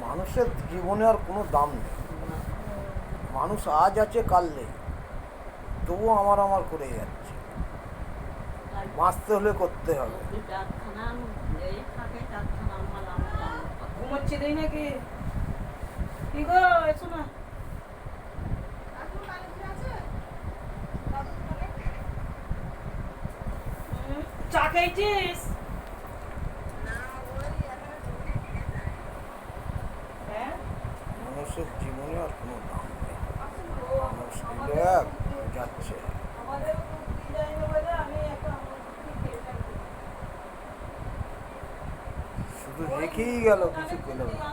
মানুষের জীবনে আর কোনো দাম নেই। মানুষ আজ আছে কাল নেই, তবুও আমার আমার করে যাচ্ছে। বাঁচতে হলে করতে হবে। ঘুমাচ্ছে দেই নাকি? কি গো, এসো না। চা খাইছিস? হ্যাঁ, মানুষের জীবনে আর কোনো দাম নেই। মানুষ এক যাচ্ছে। শুধু রেখেই গেল, কিছু পেল না।